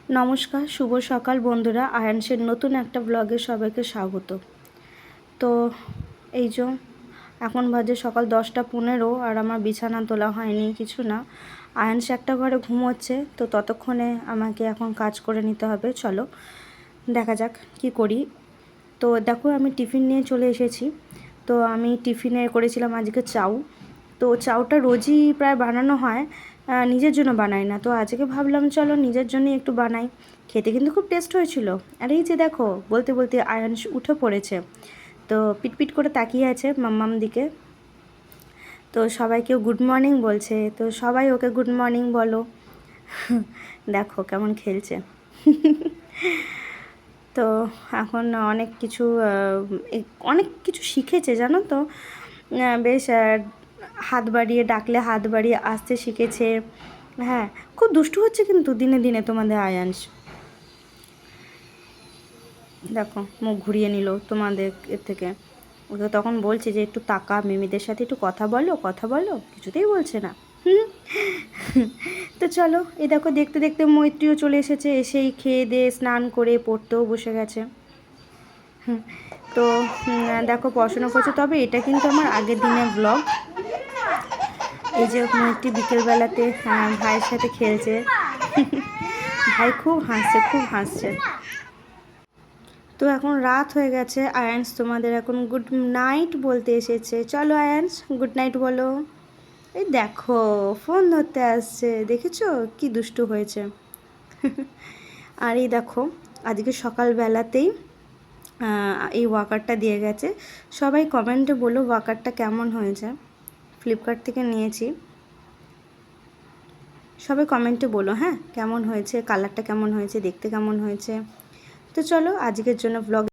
নমস্কার, শুভ সকাল বন্ধুরা। আয়ানসের নতুন একটা ব্লগে সবাইকে স্বাগত। তো এই যে এখন বাজে সকাল 10টা 15 আর আমার বিছানা তোলা হয়নি, কিছু না। আয়ানস একটা ঘরে ঘুমোচ্ছে, তো ততক্ষণে আমাকে এখন কাজ করে নিতে হবে। চলো দেখা যাক কি করি। তো দেখো আমি টিফিন নিয়ে চলে এসেছি। তো আমি টিফিনে করেছিলাম আজকে চাউ। তো চাউটা রোজই প্রায় বানানো হয়, নিজের জন্য বানাই না। তো আজকে ভাবলাম চলো নিজের জন্যই একটু বানাই। খেতে কিন্তু খুব টেস্ট হয়েছিল। আর এই যে দেখো বলতে বলতে আয়ানস উঠে পড়েছে, তো পিটপিট করে তাকিয়ে আছে মাম্মাম দিকে। তো সবাইকেও গুড মর্নিং বলছে, তো সবাই ওকে গুড মর্নিং বলো। দেখো কেমন খেলছে। তো এখন অনেক কিছু শিখেছে জানো তো। বেশ হাত বাড়িয়ে ডাকলে হাত বাড়িয়ে আসতে শিখেছে। হ্যাঁ, খুব দুষ্টু হচ্ছে কিন্তু দিনে দিনে তোমাদের আয়ানস। দেখো মুখ ঘুরিয়ে নিল তোমাদের এর থেকে। ওকে তখন বলছে যে একটু তাকা, মিমিদের সাথে একটু কথা বলো কথা বলো, কিছুতেই বলছে না। তো চলো এই দেখো দেখতে দেখতে মৈত্রীও চলে এসেছে, এসেই খেয়ে দিয়ে স্নান করে পড়তেও বসে গেছে। তো দেখো পড়াশোনা করছে। তবে এটা কিন্তু আমার আগের দিনের ব্লগ। এই যে মৈত্রী বিকেলবেলাতে ভাইয়ের সাথে খেলছে। ভাই খুব হাসছে খুব হাসছে। তো এখন রাত হয়ে গেছে, আয়ান্স তোমাদের এখন গুড নাইট বলতে এসেছে। চলো আয়ান্স গুড নাইট বলো। এই দেখো ফোন ধরতে আসছে, দেখেছো কি দুষ্টু হয়েছে। আর এই দেখো আজকে সকালবেলাতেই এই ওয়াকারটা দিয়ে গেছে। সবাই কমেন্টে বলো ওয়াকারটা কেমন হয়েছে। ফ্লিপকার্ট থেকে নিয়েছি। সবাই কমেন্টে বলো হ্যাঁ কেমন হয়েছে, কালারটা কেমন হয়েছে, দেখতে কেমন হয়েছে। তো চলো আজকের জন্য ব্লগ